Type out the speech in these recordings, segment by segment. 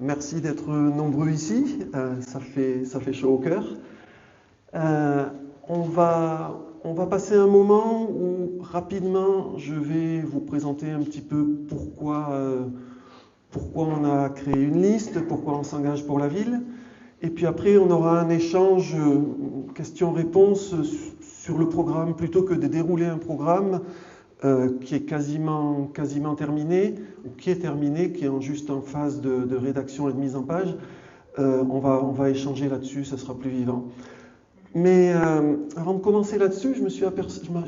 Merci d'être nombreux ici, ça fait chaud au cœur. On va passer un moment où rapidement je vais vous présenter un petit peu pourquoi on a créé une liste, pourquoi on s'engage pour la ville. Et puis après on aura un échange questions-réponses sur le programme plutôt que de dérouler un programme qui est quasiment terminé, ou qui est terminé, qui est juste en phase de rédaction et de mise en page. On va échanger là-dessus, ça sera plus vivant. Mais avant de commencer là-dessus, je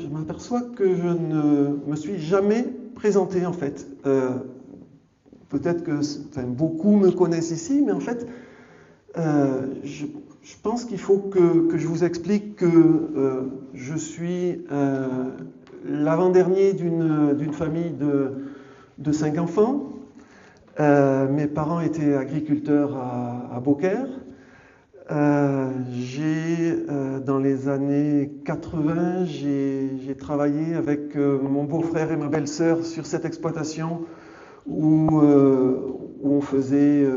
m'aperçois que je ne me suis jamais présenté en fait. Peut-être que beaucoup me connaissent ici, mais en fait, je pense qu'il faut que je vous explique que je suis l'avant-dernier d'une famille de 5 enfants. Mes parents étaient agriculteurs à Beaucaire. Dans les années 80, j'ai travaillé avec mon beau-frère et ma belle-sœur sur cette exploitation où on faisait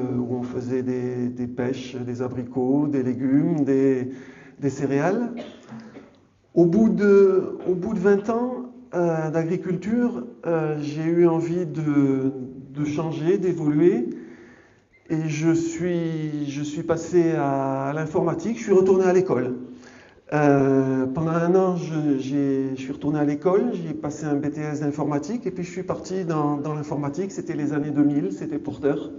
des pêches, des abricots, des légumes, des céréales. Au bout de 20 ans d'agriculture, j'ai eu envie de changer, d'évoluer. Et je suis passé à l'informatique, je suis retourné à l'école. Pendant un an, je suis retourné à l'école, j'ai passé un BTS d'informatique et puis je suis parti dans l'informatique, c'était les années 2000, c'était porteur.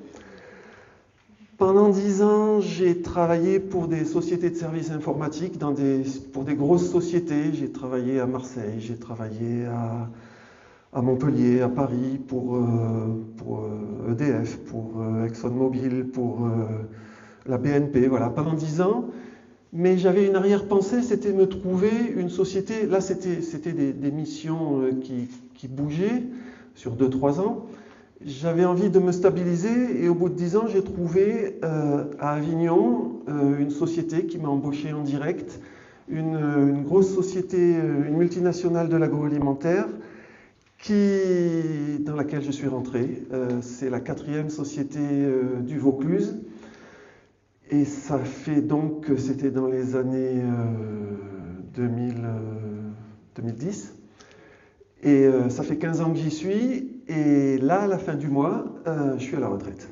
Pendant 10 ans, j'ai travaillé pour des sociétés de services informatiques, pour des grosses sociétés. J'ai travaillé à Marseille, j'ai travaillé à Montpellier, à Paris, pour EDF, pour ExxonMobil, pour la BNP, voilà, pendant 10 ans. Mais j'avais une arrière-pensée, c'était me trouver une société, là c'était des missions qui bougeaient sur 2-3 ans. J'avais envie de me stabiliser et au bout de 10 ans, j'ai trouvé à Avignon une société qui m'a embauché en direct, une grosse société, une multinationale de l'agroalimentaire, dans laquelle je suis rentré. C'est la 4e société du Vaucluse. Et ça fait donc que c'était dans les années 2010. Et ça fait 15 ans que j'y suis. Et là, à la fin du mois, je suis à la retraite.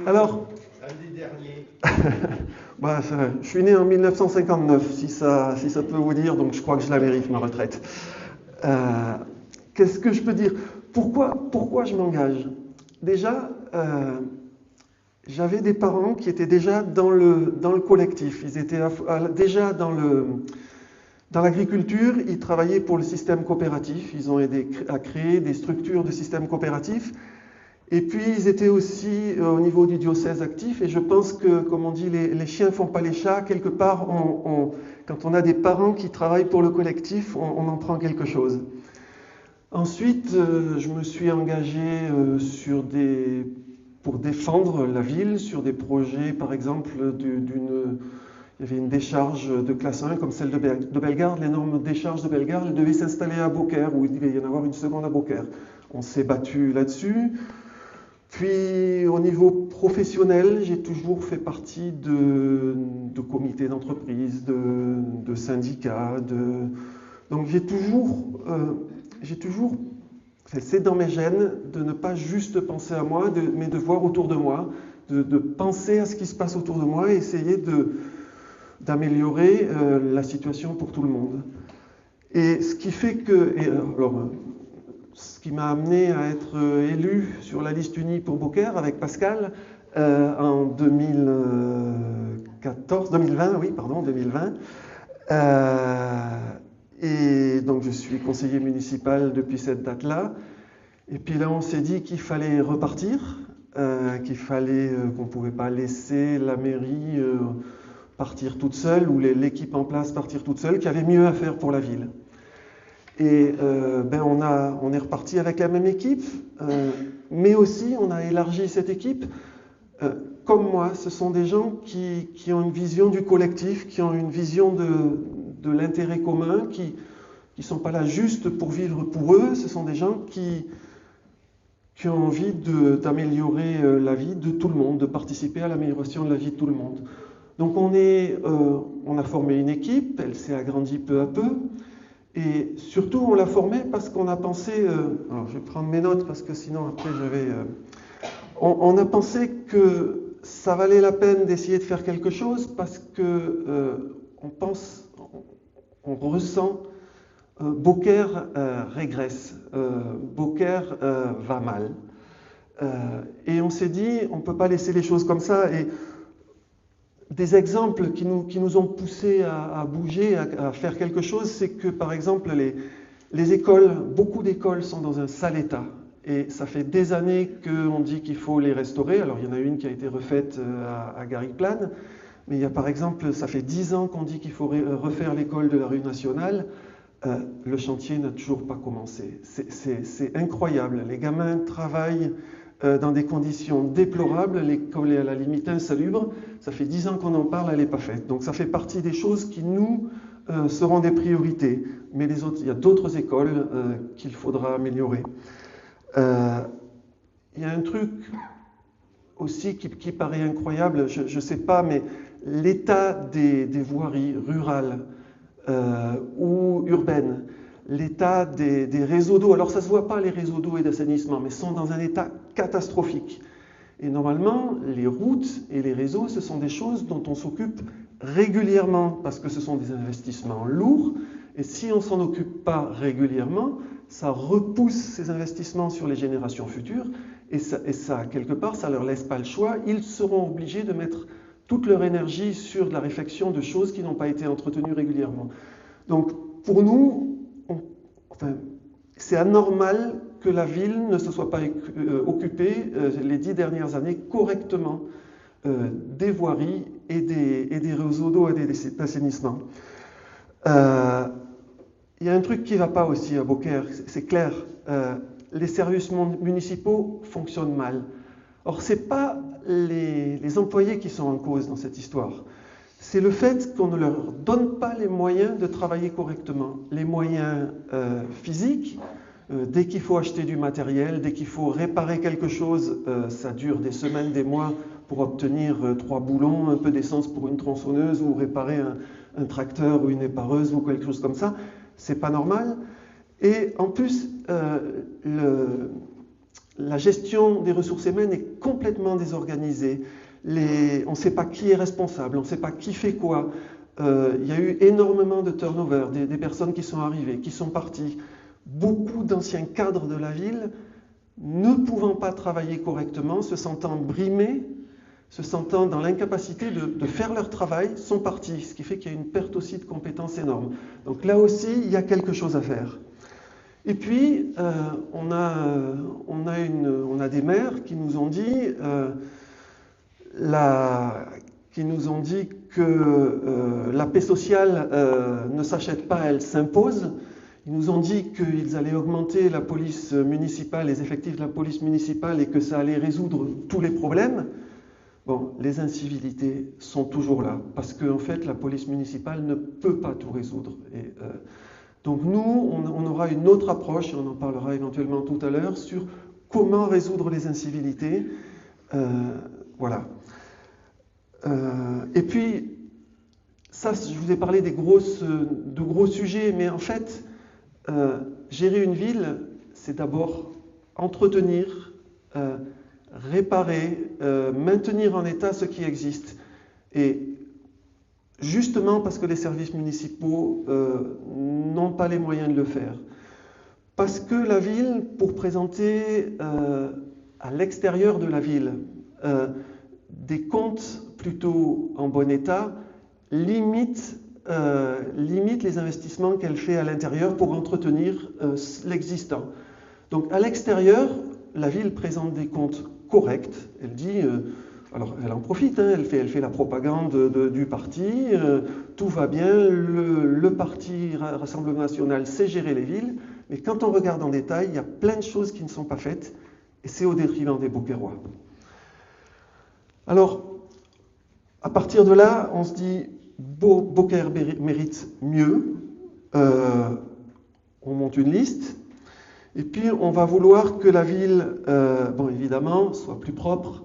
Alors, lundi dernier. Je suis né en 1959, si ça peut vous dire, donc je crois que je la mérite, ma retraite. Qu'est-ce que je peux dire ? Pourquoi je m'engage ? Déjà, j'avais des parents qui étaient déjà dans le collectif. Ils étaient déjà dans l'agriculture, ils travaillaient pour le système coopératif. Ils ont aidé à créer des structures de système coopératif. Et puis, ils étaient aussi au niveau du diocèse actif. Et je pense que, comme on dit, les chiens ne font pas les chats. Quelque part, quand on a des parents qui travaillent pour le collectif, on en prend quelque chose. Ensuite, je me suis engagé pour défendre la ville sur des projets, par exemple, il y avait une décharge de classe 1 comme celle de Bellegarde, l'énorme décharge de Bellegarde, elle devait s'installer à Beaucaire, où il devait y en avoir une seconde à Beaucaire. On s'est battu là-dessus. Puis, au niveau professionnel, j'ai toujours fait partie de comités d'entreprise, de syndicats, donc j'ai toujours, c'est dans mes gènes de ne pas juste penser à moi, mais de voir autour de moi, de penser à ce qui se passe autour de moi et essayer d'améliorer la situation pour tout le monde. Et ce qui fait que, ce qui m'a amené à être élu sur la liste unie pour Beaucaire avec Pascal en 2020. Et donc je suis conseiller municipal depuis cette date-là. Et puis là, on s'est dit qu'il fallait repartir, qu'on ne pouvait pas laisser la mairie partir toute seule ou l'équipe en place partir toute seule, qu'il y avait mieux à faire pour la ville. Et on est reparti avec la même équipe, mais aussi on a élargi cette équipe. Comme moi, ce sont des gens qui ont une vision du collectif, qui ont une vision de l'intérêt commun, ne sont pas là juste pour vivre pour eux, ce sont des gens qui ont envie d'améliorer la vie de tout le monde, de participer à l'amélioration de la vie de tout le monde. Donc on a formé une équipe, elle s'est agrandie peu à peu, et surtout on l'a formée parce qu'on a pensé, alors je vais prendre mes notes parce que sinon après on a pensé que ça valait la peine d'essayer de faire quelque chose parce que on ressent Beaucaire régresse, Beaucaire va mal. Et on s'est dit, on ne peut pas laisser les choses comme ça. Et des exemples qui nous ont poussés à bouger, à faire quelque chose, c'est que par exemple les écoles, beaucoup d'écoles sont dans un sale état. Et ça fait des années qu'on dit qu'il faut les restaurer. Alors il y en a une qui a été refaite à Garrigue-Plane. Mais il y a par exemple, ça fait 10 ans qu'on dit qu'il faut refaire l'école de la rue Nationale. Le chantier n'a toujours pas commencé. C'est incroyable. Les gamins travaillent dans des conditions déplorables. L'école est à la limite insalubre. Ça fait 10 ans qu'on en parle, elle n'est pas faite. Donc ça fait partie des choses qui nous seront des priorités. Mais il y a d'autres écoles qu'il faudra améliorer. Il y a un truc aussi qui paraît incroyable, je ne sais pas, mais l'état des voiries rurales ou urbaines, l'état des réseaux d'eau, alors ça ne se voit pas les réseaux d'eau et d'assainissement, mais sont dans un état catastrophique. Et normalement, les routes et les réseaux, ce sont des choses dont on s'occupe régulièrement, parce que ce sont des investissements lourds, et si on ne s'en occupe pas régulièrement, ça repousse ces investissements sur les générations futures, et ça, quelque part, ça ne leur laisse pas le choix. Ils seront obligés de mettre toute leur énergie sur de la réfection de choses qui n'ont pas été entretenues régulièrement. Donc, pour nous, c'est anormal que la ville ne se soit pas occupée les 10 dernières années correctement des voiries et des réseaux d'eau et d'assainissement. Il y a un truc qui ne va pas aussi à Beaucaire, c'est clair. Les services municipaux fonctionnent mal. Or, ce n'est pas les employés qui sont en cause dans cette histoire. C'est le fait qu'on ne leur donne pas les moyens de travailler correctement. Les moyens physiques, dès qu'il faut acheter du matériel, dès qu'il faut réparer quelque chose, ça dure des semaines, des mois pour obtenir 3 boulons, un peu d'essence pour une tronçonneuse ou réparer un tracteur ou une épareuse ou quelque chose comme ça. C'est pas normal. Et en plus, la gestion des ressources humaines est complètement désorganisée. On ne sait pas qui est responsable, on ne sait pas qui fait quoi. Il y a eu énormément de turnover, des personnes qui sont arrivées, qui sont parties. Beaucoup d'anciens cadres de la ville, ne pouvant pas travailler correctement, se sentant brimés, se sentant dans l'incapacité de faire leur travail, sont partis. Ce qui fait qu'il y a une perte aussi de compétences énorme. Donc là aussi, il y a quelque chose à faire. Et puis, on a des maires qui nous ont dit que la paix sociale ne s'achète pas, elle s'impose. Ils nous ont dit qu'ils allaient augmenter la police municipale, les effectifs de la police municipale et que ça allait résoudre tous les problèmes. Bon, les incivilités sont toujours là parce qu'en fait, la police municipale ne peut pas tout résoudre. Donc nous, on aura une autre approche, et on en parlera éventuellement tout à l'heure, sur comment résoudre les incivilités. Voilà. Et puis, ça, je vous ai parlé de gros sujets, mais en fait, gérer une ville, c'est d'abord entretenir, réparer, maintenir en état ce qui existe. Et justement parce que les services municipaux n'ont pas les moyens de le faire. Parce que la ville, pour présenter à l'extérieur de la ville des comptes plutôt en bon état, limite les investissements qu'elle fait à l'intérieur pour entretenir l'existant. Donc à l'extérieur, la ville présente des comptes corrects. Elle dit... alors, elle en profite, hein, elle fait la propagande du parti, tout va bien, le parti Rassemblement National sait gérer les villes, mais quand on regarde en détail, il y a plein de choses qui ne sont pas faites, et c'est au détriment des Beaucairois. Alors, à partir de là, on se dit, Beaucaire mérite mieux, on monte une liste. Et puis, on va vouloir que la ville, bon, évidemment, soit plus propre,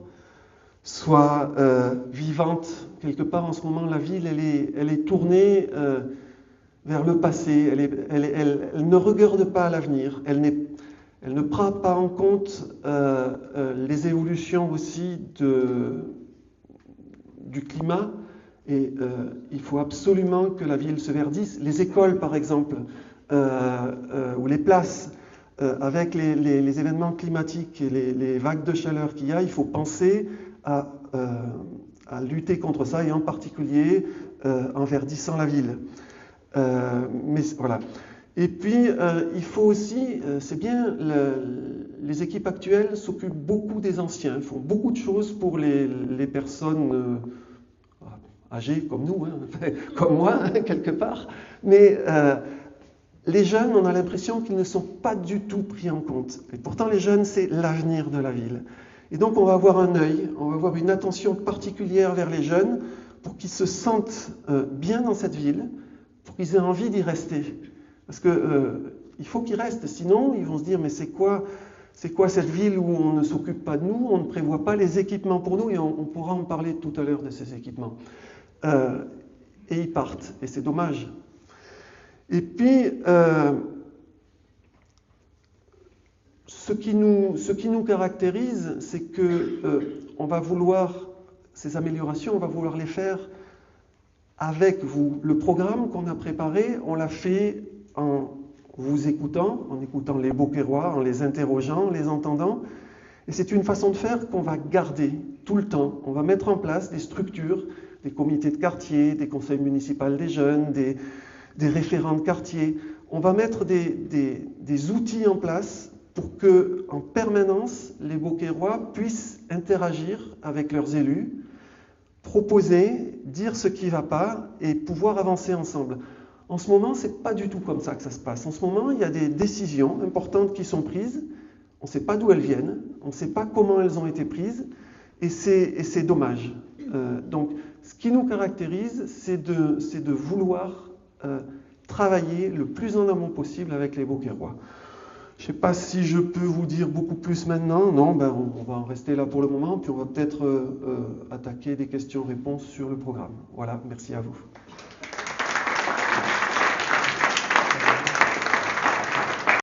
soit vivante. Quelque part, en ce moment, la ville, elle est tournée vers le passé. Elle ne regarde pas à l'avenir. Elle ne prend pas en compte les évolutions aussi du climat. Et il faut absolument que la ville se verdisse. Les écoles, par exemple, ou les places, avec les événements climatiques et les vagues de chaleur qu'il y a, il faut penser à lutter contre ça, et en particulier en verdissant la ville. Mais voilà. Et puis, il faut aussi, c'est bien, les équipes actuelles s'occupent beaucoup des anciens, elles font beaucoup de choses pour les personnes âgées comme nous, hein, comme moi, hein, quelque part, mais les jeunes, on a l'impression qu'ils ne sont pas du tout pris en compte. Et pourtant, les jeunes, c'est l'avenir de la ville. Et donc, on va avoir un œil, on va avoir une attention particulière vers les jeunes pour qu'ils se sentent bien dans cette ville, pour qu'ils aient envie d'y rester. Parce qu'il faut qu'ils restent, sinon ils vont se dire, mais c'est quoi cette ville où on ne s'occupe pas de nous, on ne prévoit pas les équipements pour nous, et on pourra en parler tout à l'heure de ces équipements. Et ils partent, et c'est dommage. Et puis, ce qui nous caractérise, c'est que on va vouloir, ces améliorations, on va vouloir les faire avec vous. Le programme qu'on a préparé, on l'a fait en vous écoutant, en écoutant les Beauquerrois, en les interrogeant, en les entendant. Et c'est une façon de faire qu'on va garder tout le temps. On va mettre en place des structures, des comités de quartier, des conseils municipaux des jeunes, des référents de quartier. On va mettre des outils en place pour que, en permanence, les Beauquerrois puissent interagir avec leurs élus, proposer, dire ce qui ne va pas et pouvoir avancer ensemble. En ce moment, ce n'est pas du tout comme ça que ça se passe. En ce moment, il y a des décisions importantes qui sont prises. On ne sait pas d'où elles viennent, on ne sait pas comment elles ont été prises, et c'est dommage. Donc, ce qui nous caractérise, c'est de vouloir travailler le plus en amont possible avec les Beauquerrois. Je ne sais pas si je peux vous dire beaucoup plus maintenant. Non, on va en rester là pour le moment, puis on va peut-être attaquer des questions-réponses sur le programme. Voilà, merci à vous.